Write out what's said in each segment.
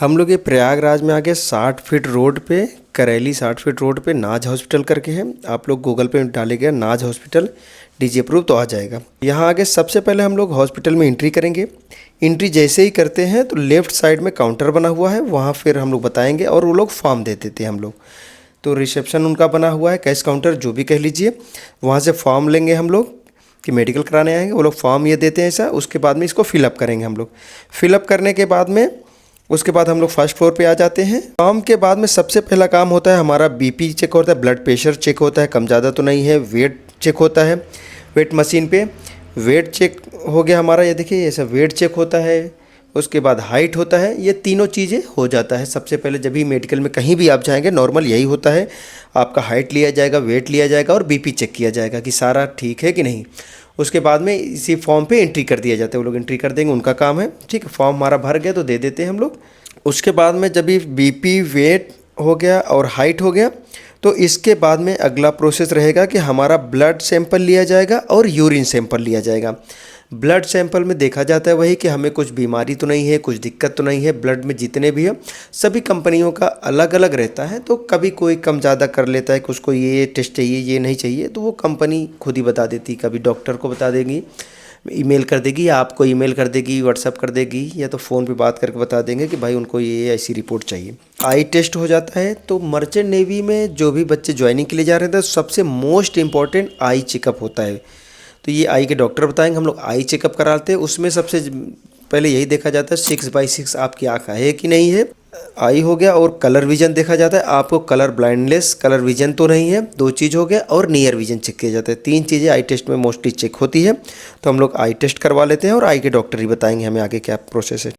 हम लोग ये प्रयागराज में आगे 60 फीट रोड पे करेली 60 फीट रोड पे नाज हॉस्पिटल करके है। आप लोग गूगल पे डालेंगे नाज हॉस्पिटल डीजी अप्रूव तो आ जाएगा। यहाँ आगे सबसे पहले हम लोग हॉस्पिटल में एंट्री करेंगे। एंट्री जैसे ही करते हैं तो लेफ़्ट साइड में काउंटर बना हुआ है, वहाँ फिर हम लोग बताएंगे और वो लोग फॉर्म दे देते हैं हम लोग। तो रिसेप्शन उनका बना हुआ है, कैश काउंटर जो भी कह लीजिए। वहाँ से फॉर्म लेंगे हम लोग कि मेडिकल कराने आएंगे, वो लोग फॉर्म ये देते हैं ऐसा। उसके बाद में इसको फिलअप करेंगे हम लोग। फिलअप करने के बाद में उसके बाद हम लोग फर्स्ट फ्लोर पे आ जाते हैं। फॉर्म के बाद में सबसे पहला काम होता है हमारा बीपी चेक होता है, ब्लड प्रेशर चेक होता है, कम ज़्यादा तो नहीं है, वेट चेक होता है। वेट मशीन पे वेट चेक हो गया हमारा, ये देखिए ऐसा वेट चेक होता है। उसके बाद हाइट होता है। ये तीनों चीज़ें हो जाता है सबसे पहले। जब भी मेडिकल में कहीं भी आप जाएंगे नॉर्मल यही होता है, आपका हाइट लिया जाएगा, वेट लिया जाएगा और बीपी चेक किया जाएगा कि सारा ठीक है कि नहीं। उसके बाद में इसी फॉर्म पे एंट्री कर दिया जाता है, वो लोग एंट्री कर देंगे, उनका काम है। ठीक है, फॉर्म हमारा भर गया तो दे देते हैं हम लोग। उसके बाद में जब भी बीपी वेट हो गया और हाइट हो गया तो इसके बाद में अगला प्रोसेस रहेगा कि हमारा ब्लड सैंपल लिया जाएगा और यूरिन सैंपल लिया जाएगा। ब्लड सैंपल में देखा जाता है वही कि हमें कुछ बीमारी तो नहीं है, कुछ दिक्कत तो नहीं है। ब्लड में जितने भी है सभी कंपनियों का अलग अलग रहता है, तो कभी कोई कम ज़्यादा कर लेता है, कुछ को ये टेस्ट चाहिए ये नहीं चाहिए, तो वो कंपनी खुद ही बता देती। कभी डॉक्टर को बता देगी, ईमेल कर देगी, या आपको ईमेल कर देगी, व्हाट्सअप कर देगी, या तो फ़ोन पे बात करके बता देंगे कि भाई उनको ये ऐसी रिपोर्ट चाहिए। आई टेस्ट हो जाता है। तो मर्चेंट नेवी में जो भी बच्चे ज्वाइनिंग के लिए जा रहे थे सबसे मोस्ट इम्पॉर्टेंट आई चेकअप होता है। तो ये आई के डॉक्टर बताएंगे, हम लोग आई चेकअप कराते हैं। उसमें सबसे पहले यही देखा जाता है 6/6 आपकी आँख है कि नहीं है, आई हो गया। और कलर विजन देखा जाता है, आपको कलर ब्लाइंडनेस कलर विजन तो नहीं है, 2 चीज़ हो गया। और नियर विजन चेक किया जाता है। 3 चीज़ें आई टेस्ट में मोस्टली चेक होती है। तो हम लोग आई टेस्ट करवा लेते हैं और आई के डॉक्टर ही बताएंगे हमें आगे क्या प्रोसेस है।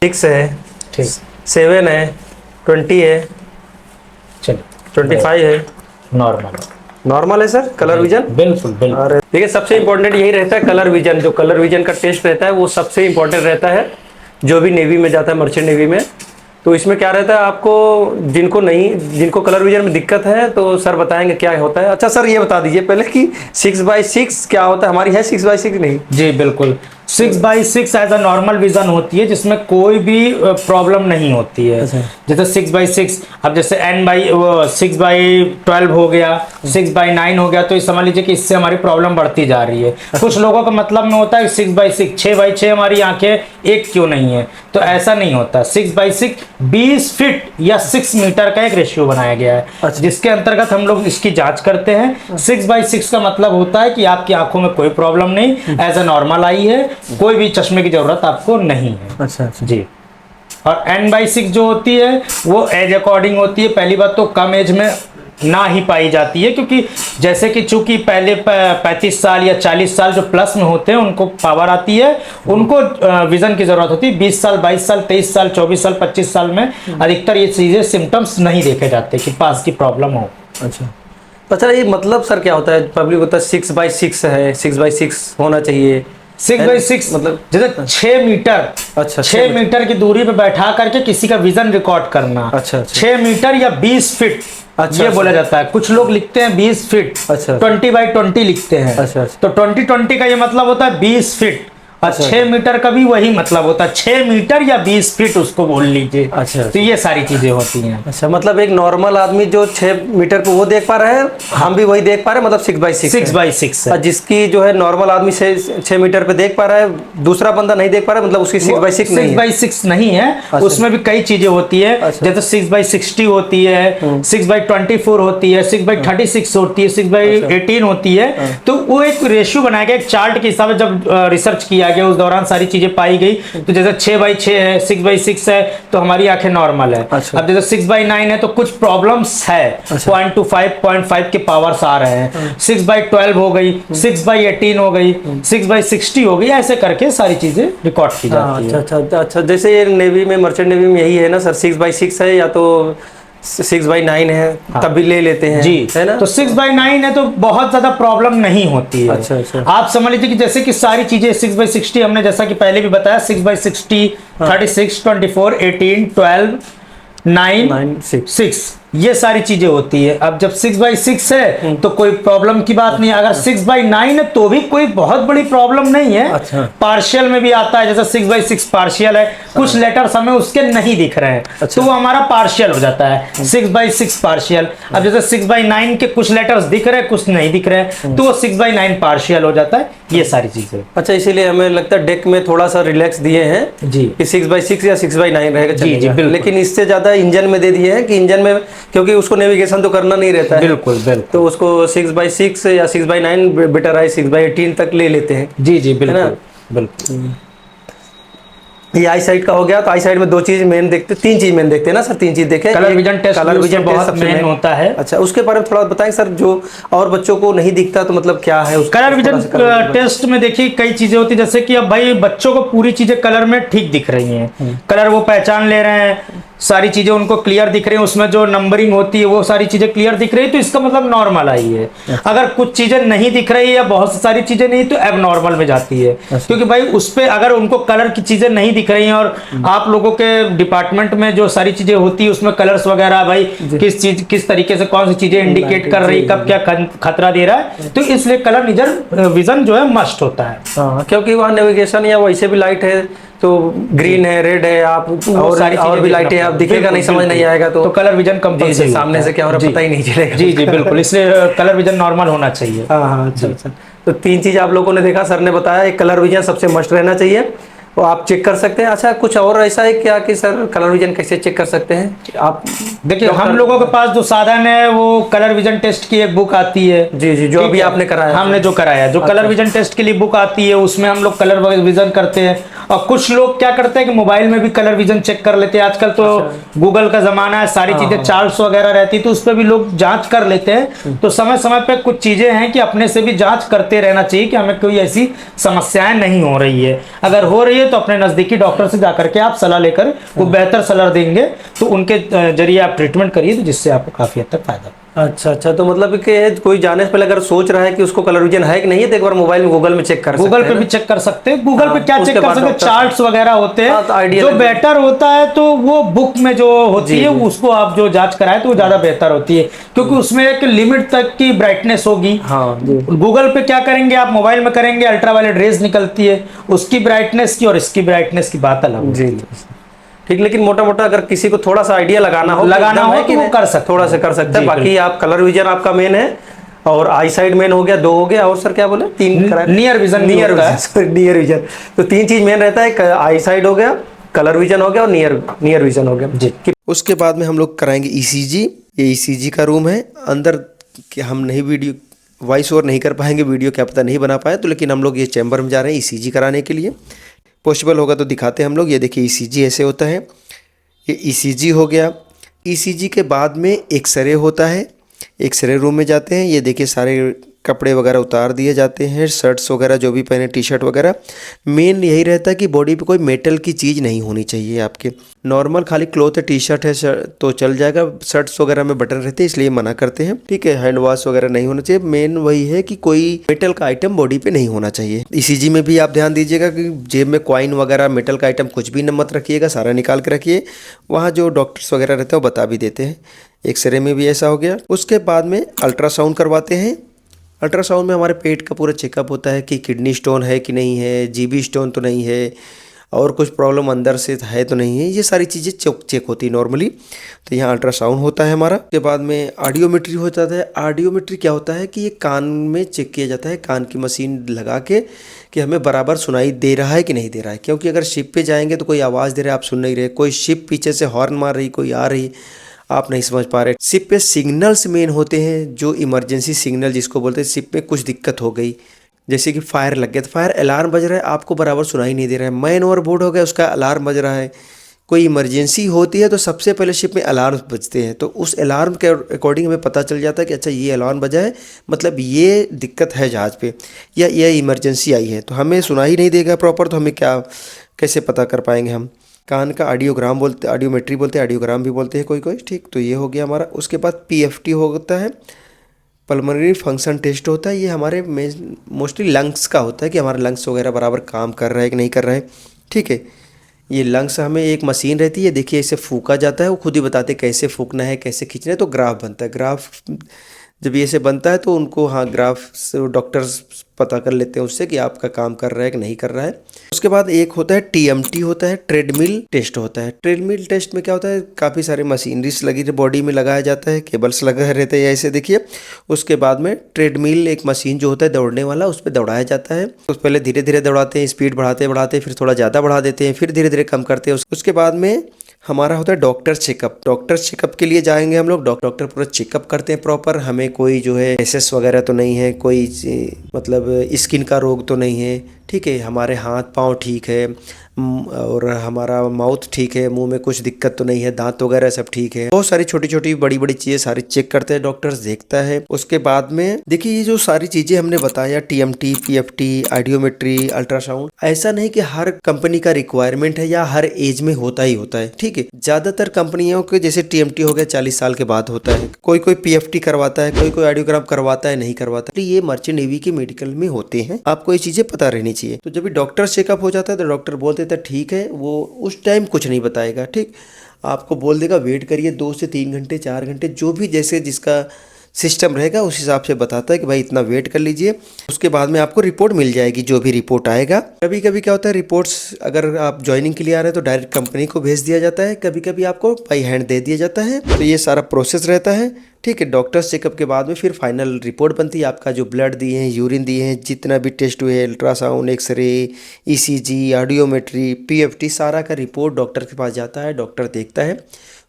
सिक्स है, ठीक, 7 है, 20 है, चलिए 25 है। नॉर्मल है सर कलर विजन। बिल्कुल बिल्कुल। और देखिए सबसे इंपॉर्टेंट यही रहता है कलर विजन। जो कलर विजन का टेस्ट रहता है वो सबसे इंपॉर्टेंट रहता है जो भी नेवी में जाता है, मर्चेंट नेवी में। तो इसमें क्या रहता है, आपको जिनको कलर विजन में दिक्कत है तो सर बताएंगे क्या होता है। अच्छा सर ये बता दीजिए पहले कि 6/6 क्या होता है। हमारी है 6/6 नहीं? जी बिल्कुल, 6/6 एज अ नॉर्मल विजन होती है जिसमें कोई भी प्रॉब्लम नहीं होती है। जैसे 6/6, अब जैसे 6/12 हो गया, 6/9 हो गया, तो ये समझ लीजिए कि इससे हमारी प्रॉब्लम बढ़ती जा रही है। कुछ लोगों का मतलब में होता है 6/6, 6/6 हमारी आंखें एक क्यों नहीं है, तो ऐसा नहीं होता। 6/6 20 फीट या 6 मीटर का एक रेशियो बनाया गया है, जिसके अंतर्गत हम लोग इसकी जांच करते हैं। 6/6 का मतलब होता है कि आपकी आंखों में कोई प्रॉब्लम नहीं, एज अ नॉर्मल आई है, कोई भी चश्मे की जरूरत आपको नहीं है। अच्छा जी। और N/6 जो होती है वो एज अकॉर्डिंग होती है। पहली बात तो कम एज में ना ही पाई जाती है, क्योंकि जैसे कि चूंकि पहले 35 साल या 40 साल जो प्लस में होते हैं उनको पावर आती है, उनको विजन की जरूरत होती है। 20 साल 22 साल 23 साल 24 साल 25 साल में अधिकतर ये चीजें सिम्टम्स नहीं देखे जाते कि पास की प्रॉब्लम हो। अच्छा ये मतलब सर क्या होता है, पब्लिक होता है 6/6 है, 6/6 होना चाहिए। 6/6 मतलब जैसे 6 मीटर, अच्छा 6 मीटर की दूरी पे बैठा करके किसी का विजन रिकॉर्ड करना। अच्छा 6 मीटर या 20 फीट अच्छा, ये बोला जाता है। कुछ लोग लिखते हैं 20 फीट, अच्छा 20/20 लिखते हैं। अच्छा तो 20/20 का ये मतलब होता है 20 फीट। और 6 मीटर का भी वही मतलब होता है, 6 मीटर या 20 फीट उसको बोल लीजिए। अच्छा। तो ये सारी चीजें होती हैं। अच्छा, मतलब एक नॉर्मल आदमी जो 6 मीटर पे वो देख पा रहा है, हम भी वही देख पा रहे हैं, मतलब 6x6 6x6 है। जिसकी जो है नॉर्मल आदमी 6 मीटर पे देख पा रहा है, दूसरा बंदा नहीं देख पा रहा है, मतलब उसकी 6x6 नहीं है। 6x6 नहीं है, उसमें भी कई चीजें होती है। जैसे 6x60 होती है, 6x24 होती है, 6x36 होती है, 6x18 होती है। तो वो एक रेशियो बनाया गया, एक चार्ट के हिसाब से जब रिसर्च किया गया, उस दौरान सारी चीजें पाई गई। तो जैसे 6x6 है, 6x6 है, तो हमारी आंखें नॉर्मल है। अब जैसे 6x9 है तो कुछ प्रॉब्लम्स है, 0.25 0.5 के पावर्स आ रहे हैं। 6x12 हो गई, 6x18 हो गई, 6x60 हो गई, ऐसे करके सारी चीजें रिकॉर्ड की जाती है। अच्छा, जैसे ये नेवी में, मर्चेंट नेवी में यही है ना सर, 6x6 है या तो 6x9 है, तब भी ले लेते हैं जी, है ना। तो 6x9 है तो बहुत ज्यादा प्रॉब्लम नहीं होती है। अच्छा। आप समझ लीजिए कि जैसे कि सारी चीजें 6x60 हमने जैसा कि पहले भी बताया, 6x60, 36, 24, 18, 12, 9, 6 ये सारी चीजें होती है। अब जब 6x6 है तो कोई प्रॉब्लम की बात नहीं है। अगर 6x9 है तो भी कोई बहुत बड़ी प्रॉब्लम नहीं है। अच्छा। पार्शियल में भी आता है, जैसे 6x6 पार्शियल है, कुछ लेटर्स हमें उसके नहीं दिख रहे हैं, तो वो हमारा पार्शियल हो जाता है, 6x6 पार्शियल। अब जैसे 6x9 के कुछ लेटर्स दिख रहे हैं, कुछ नहीं दिख रहे हैं, तो वो 6x9 पार्शियल हो जाता है। ये सारी चीजें। अच्छा, इसीलिए हमें लगता है डेक में थोड़ा सा रिलैक्स दिए हैं जी, कि 6x6 या 6x9 रहेगा, जी, चलेगा। लेकिन इससे ज्यादा इंजन में दे दिए हैं कि इंजन में, क्योंकि उसको नेविगेशन तो करना नहीं रहता है। बिल्कुल। तो उसको 6x6 या 6x9 बेटर है, 6x18 तक ले लेते हैं। जी, बिल्कुल। ये आई साइड का हो गया। तो आई साइड में दो चीज मेन देखते, तीन चीज मेन देखते हैं ना सर, तीन चीज देखे। Colour vision test, colour vision बहुत मेन होता है। अच्छा, उसके बारे में थोड़ा बताएं सर, जो और बच्चों को नहीं दिखता तो मतलब क्या है उसका? कलर विजन टेस्ट में देखिए कई चीजें होती है, जैसे कि अब भाई बच्चों को पूरी चीजें कलर में ठीक दिख रही हैं, कलर वो पहचान ले रहे हैं, सारी चीजें उनको क्लियर दिख रही है, उसमें जो नंबरिंग होती है वो सारी चीजें क्लियर दिख रही है, तो इसका मतलब नॉर्मल आई है। अगर कुछ चीजें नहीं दिख रही है या बहुत सारी चीजें नहीं, तो एब नॉर्मल में जाती है। क्योंकि भाई उस पे अगर उनको कलर की चीजें नहीं दिख रही हैं, और आप लोगों के डिपार्टमेंट में जो सारी चीजें होती है उसमें कलर्स वगैरह भाई किस तरीके से कौन सी चीजें इंडिकेट कर रही, कब क्या खतरा दे रहा है, तो इसलिए कलर विजन जो है मस्ट होता है। हाँ, क्योंकि वहाँ नेविगेशन या वैसे भी लाइट है, तो ग्रीन है, रेड है, आप और भी लाइट है, आप दिखेगा नहीं, समझ नहीं आएगा। तो कलर विजन कंपलसरी, सामने से क्या हो रहा है पता ही नहीं चलेगा। जी बिल्कुल, इसलिए कलर विजन नॉर्मल होना चाहिए। हाँ। अच्छा। तो तीन चीज आप लोगों ने देखा, सर ने बताया, एक कलर विजन सबसे मस्ट रहना चाहिए, वो आप चेक कर सकते हैं। अच्छा, कुछ और ऐसा है क्या कि सर कलर विजन कैसे चेक कर सकते हैं आप? देखिए, हम लोगों के पास जो साधन है वो कलर विजन टेस्ट की एक बुक आती है। जी, जो अभी आपने कराया, हमने जो कराया, जो कलर विजन टेस्ट के लिए बुक आती है, उसमें हम लोग कलर विजन करते हैं। और कुछ लोग क्या करते हैं कि मोबाइल में भी कलर विजन चेक कर लेते हैं। आजकल तो गूगल का जमाना है, सारी चीजें चार्ट्स वगैरह रहती है, तो उस पर भी लोग जांच कर लेते हैं। तो समय समय पे कुछ चीजें हैं कि अपने से भी जांच करते रहना चाहिए कि हमें कोई ऐसी समस्याएं नहीं हो रही है। अगर हो रही है तो अपने नजदीकी डॉक्टर से जाकर के आप सलाह लेकर, वो बेहतर सलाह देंगे, तो उनके जरिए आप ट्रीटमेंट करिए, तो जिससे आपको काफी हद तक फायदा। अच्छा, तो मतलब कि कोई जाने से पहले अगर सोच रहा है कि उसको कलर विजन है कि नहीं है, तो एक बार मोबाइल में गूगल में चेक कर सकते हैं। गूगल पे भी चेक कर सकते हैं। गूगल पे क्या चेक कर सकते हैं, चार्ट्स वगैरह होते हैं, जो बेटर होता है तो वो बुक में जो होती है उसको आप जो जांच कराए तो वो ज्यादा बेहतर होती है, क्योंकि उसमें एक लिमिट तक की ब्राइटनेस होगी। गूगल पे क्या करेंगे आप, मोबाइल में करेंगे, अल्ट्रावायलेट रेज निकलती है, उसकी ब्राइटनेस की और इसकी ब्राइटनेस की बात अलग है। ठीक, लेकिन मोटा मोटा अगर किसी को थोड़ा सा आइडिया लगाना हो कि वो कर सकते, थोड़ा सा कर सकते हैं। बाकी आप कलर विजन आपका मेन है, और आई साइड मेन हो गया, दो हो गया, और सर क्या बोले, तीन नियर विजन। नियर विजन, तो तीन चीज मेन रहता है, आई साइड हो गया, कलर विजन हो गया, और नियर विजन हो गया जी। उसके बाद में हम लोग कराएंगे ईसीजी। ये ईसीजी का रूम है अंदर, कि हम नहीं वीडियो वॉइस ओवर नहीं कर पाएंगे, वीडियो क्या पता नहीं बना पाए, तो लेकिन हम लोग ये चैम्बर में जा रहे हैं ईसीजी कराने के लिए। पॉसिबल होगा तो दिखाते हैं हम लोग। ये देखिए ईसीजी ऐसे होता है, ये ईसीजी हो गया। ईसीजी के बाद में एक्सरे होता है, एक्सरे रूम में जाते हैं। ये देखिए सारे कपड़े वगैरह उतार दिए जाते हैं, शर्ट्स वगैरह जो भी पहने, टी शर्ट वगैरह। मेन यही रहता है कि बॉडी पे कोई मेटल की चीज़ नहीं होनी चाहिए आपके। नॉर्मल खाली क्लॉथ है, टी शर्ट है तो चल जाएगा, शर्ट्स वगैरह में बटन रहते हैं इसलिए मना करते हैं। ठीक है, हैंड वॉश वगैरह नहीं होना चाहिए। मेन वही है कि कोई मेटल का आइटम बॉडी पे नहीं होना चाहिए। ईसीजी में भी आप ध्यान दीजिएगा कि जेब में कॉइन वगैरह, मेटल का आइटम कुछ भी मत रखिएगा, सारा निकाल के रखिए। वहाँ जो डॉक्टर्स वगैरह रहते हैं वो बता भी देते हैं। एक्सरे में भी ऐसा हो गया। उसके बाद में अल्ट्रासाउंड करवाते हैं। अल्ट्रासाउंड में हमारे पेट का पूरा चेकअप होता है कि किडनी स्टोन है कि नहीं है, जीबी स्टोन तो नहीं है, और कुछ प्रॉब्लम अंदर से है तो नहीं है, ये सारी चीज़ें चेक होती है नॉर्मली। तो यहाँ अल्ट्रासाउंड होता है हमारा। उसके बाद में ऑडियोमेट्री हो जाता है। ऑडियोमेट्री क्या होता है कि ये कान में चेक किया जाता है, कान की मशीन लगा के कि हमें बराबर सुनाई दे रहा है कि नहीं दे रहा है। क्योंकि अगर शिप पे जाएंगे तो कोई आवाज़ दे रहा है, आप सुन नहीं रहे, कोई शिप पीछे से हॉर्न मार रही, कोई आ रही, आप नहीं समझ पा रहे। शिप पे सिग्नल्स मेन होते हैं, जो इमरजेंसी सिग्नल जिसको बोलते हैं, शिप में कुछ दिक्कत हो गई, जैसे कि फायर लग गया तो फायर अलार्म बज रहा है, आपको बराबर सुनाई नहीं दे रहा है। मैन ओवरबोर्ड हो गया, उसका अलार्म बज रहा है। कोई इमरजेंसी होती है तो सबसे पहले शिप में अलार्म बजते हैं, तो उस अलार्म के अकॉर्डिंग हमें पता चल जाता है कि अच्छा ये अलार्म बजा है, मतलब ये दिक्कत है जहाज़ पे, या ये इमरजेंसी आई है। तो हमें सुनाई नहीं देगा प्रॉपर, तो हमें कैसे पता कर पाएंगे हम। कान का ऑडियोग्राम बोलते, ऑडियोमेट्री बोलते हैं, ऑडियोग्राम भी बोलते हैं कोई। ठीक, तो ये हो गया हमारा। उसके बाद PFT होता है, पल्मोनरी फंक्शन टेस्ट होता है। ये हमारे मोस्टली लंग्स का होता है कि हमारे लंग्स वगैरह बराबर काम कर रहा है कि नहीं कर रहा है। ठीक है, ये लंग्स हमें एक मशीन रहती है, देखिए इसे फूका जाता है, वो खुद ही बताते कैसे फूकना है, कैसे खींचना है, तो ग्राफ बनता है। ग्राफ जब ये से बनता है तो उनको ग्राफ से डॉक्टर्स पता कर लेते हैं उससे कि आपका काम कर रहा है कि नहीं कर रहा है। उसके बाद एक होता है TMT होता है, ट्रेडमिल टेस्ट होता है। ट्रेडमिल टेस्ट में क्या होता है, काफ़ी सारे मशीनरीज लगी बॉडी में लगाया जाता है, केबल्स लगे रहते हैं ऐसे देखिए। उसके बाद में ट्रेडमिल एक मशीन जो होता है दौड़ने वाला, उस पर दौड़ाया जाता है। उस पहले धीरे धीरे दौड़ाते हैं, स्पीड बढ़ाते बढ़ाते फिर थोड़ा ज़्यादा बढ़ा देते हैं, फिर धीरे धीरे कम करते हैं। उसके बाद में हमारा होता है डॉक्टर चेकअप। डॉक्टर चेकअप के लिए जाएंगे हम लोग, डॉक्टर पूरा चेकअप करते हैं प्रॉपर, हमें कोई जो है एसेस वगैरह तो नहीं है, कोई मतलब स्किन का रोग तो नहीं है। ठीक है, हमारे हाथ पाँव ठीक है, और हमारा माउथ ठीक है, मुंह में कुछ दिक्कत तो नहीं है, दांत वगैरह सब ठीक है। बहुत सारी छोटी छोटी बड़ी बड़ी चीज़ें सारी चेक करते हैं, डॉक्टर्स देखता है। उसके बाद में देखिए ये जो सारी चीज़ें हमने बताया, TMT, PFT, ऑडियोमेट्री, अल्ट्रासाउंड, ऐसा नहीं कि हर कंपनी का रिक्वायरमेंट है या हर एज में होता ही होता है। ठीक है, ज़्यादातर कंपनियों के जैसे TMT हो गया 40 साल के बाद होता है, कोई PFT करवाता है, कोई ऑडियोग्राम करवाता है, नहीं करवाता। तो ये मर्चेंट नेवी के मेडिकल में होते हैं, आपको ये चीज़ें पता रहनी चाहिए। तो जब भी डॉक्टर चेकअप हो जाता है तो डॉक्टर बोल देता है ठीक है, वो उस टाइम कुछ नहीं बताएगा। ठीक, आपको बोल देगा वेट करिए 2 से 3 घंटे 4 घंटे, जो भी जैसे जिसका सिस्टम रहेगा उस हिसाब से बताता है कि भाई इतना वेट कर लीजिए। उसके बाद में आपको रिपोर्ट मिल जाएगी, जो भी रिपोर्ट आएगा। कभी कभी क्या होता है, रिपोर्ट्स अगर आप ज्वाइनिंग के लिए आ रहे हैं तो डायरेक्ट कंपनी को भेज दिया जाता है, कभी कभी आपको बाई हैंड दे दिया जाता है। तो ये सारा प्रोसेस रहता है। ठीक है, डॉक्टर्स चेकअप के बाद में फिर फाइनल रिपोर्ट बनती है, आपका जो ब्लड दिए हैं, यूरिन दिए हैं, जितना भी टेस्ट हुए, ultrasound, X ray, ECG, audiometry, PFT, सारा का रिपोर्ट डॉक्टर के पास जाता है। डॉक्टर देखता है,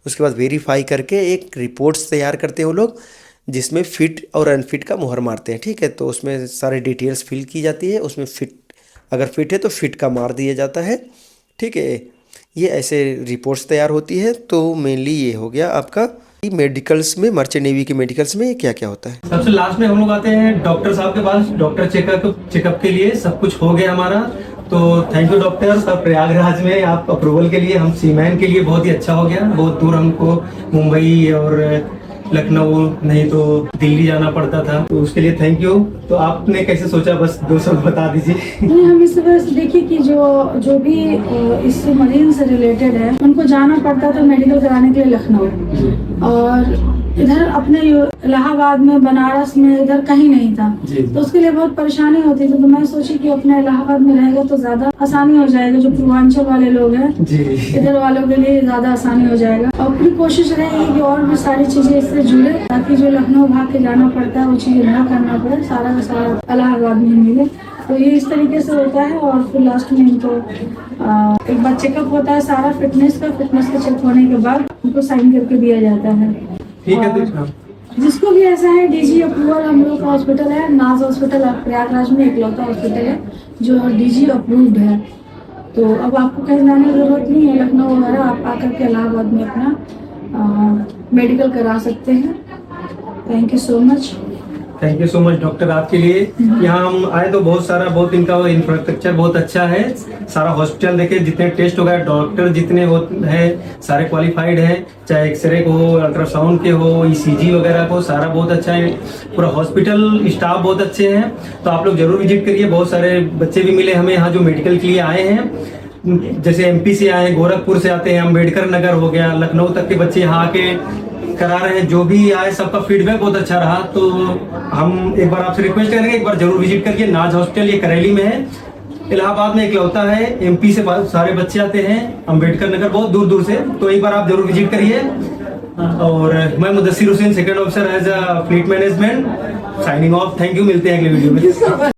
उसके बाद वेरीफाई करके एक रिपोर्ट्स तैयार करते हैं वो लोग, जिसमें फिट और अनफिट का मुहर मारते हैं। ठीक है, तो उसमें सारे डिटेल्स फिल की जाती है, उसमें फिट अगर फिट है तो फिट का मार दिया जाता है। ठीक है, ये ऐसे रिपोर्ट्स तैयार होती है। तो मेनली ये हो गया आपका मेडिकल्स में, मर्चेंट नेवी के मेडिकल्स में क्या क्या होता है। सबसे लास्ट में हम लोग आते हैं डॉक्टर साहब के पास, डॉक्टर चेकअप के लिए सब कुछ हो गया हमारा। तो थैंक यू डॉक्टर साहब, प्रयागराज में आप अप्रूवल के लिए, हम सीमैन के लिए बहुत ही अच्छा हो गया। बहुत दूर हमको मुंबई और लखनऊ नहीं तो दिल्ली जाना पड़ता था, तो उसके लिए थैंक यू। तो आपने कैसे सोचा, बस 2 शब्द बता दीजिए। नहीं, हम इस बस देखिए कि जो भी इस मरीज से रिलेटेड है उनको जाना पड़ता था मेडिकल कराने के लिए लखनऊ, और इधर अपने इलाहाबाद में, बनारस में, इधर कहीं नहीं था, तो उसके लिए बहुत परेशानी होती थी। तो मैं सोची कि अपने इलाहाबाद में रहेगा तो ज्यादा आसानी हो जाएगा, जो पूर्वांचल वाले लोग हैं इधर वालों के लिए ज्यादा आसानी हो जाएगा। और पूरी कोशिश रहेगी कि और भी सारी चीजें इससे जुड़े, ताकि जो लखनऊ भाग के जाना पड़ता है वो चीजें ना करना पड़े, सारा का सारा इलाहाबाद में मिले। तो ये इस तरीके से होता है। और फिर लास्ट में इनको एक बार चेकअप होता है सारा फिटनेस का चेक होने के बाद उनको साइन करके दिया जाता है। ठीक है, जिसको भी ऐसा है DG अप्रूवल, हम लोग का हॉस्पिटल है नाज हॉस्पिटल, प्रयागराज में इकलौता हॉस्पिटल है जो DG अप्रूव्ड है। तो अब आपको कहीं जाने की जरूरत नहीं है, लखनऊ वगैरह आप आकर के इलाहाबाद में अपना मेडिकल करा सकते हैं। Thank you so much doctor, आपके लिए। यहाँ हम आए तो बहुत इनका इंफ्रास्ट्रक्चर बहुत अच्छा है। सारा हॉस्पिटल देखे, जितने टेस्ट हो गए, डॉक्टर जितने हैं सारे क्वालिफाइड हैं, चाहे एक्सरे को हो, अल्ट्रासाउंड के हो, ECG वगैरह को, सारा बहुत अच्छा है। पूरा हॉस्पिटल स्टाफ बहुत अच्छे हैं। तो आप लोग जरूर विजिट करिए। बहुत सारे बच्चे भी मिले हमें यहाँ जो मेडिकल के लिए आए हैं। जैसे एमपी से आए, गोरखपुर से आते हैं, अम्बेडकर नगर हो गया, लखनऊ तक के बच्चे यहाँ आके करा रहे हैं। जो भी आए सबका फीडबैक बहुत अच्छा रहा। तो हम एक बार आपसे रिक्वेस्ट करेंगे, एक बार जरूर विजिट करिए। नाज हॉस्पिटल ये करेली में है, इलाहाबाद में इकलौता है। एमपी से सारे बच्चे आते हैं, अम्बेडकर नगर बहुत दूर दूर से। तो एक बार आप जरूर विजिट करिए। और मैं Mudassir Hussain, second officer as a fleet management, signing off. Thank you, मिलते हैं अगले वीडियो में।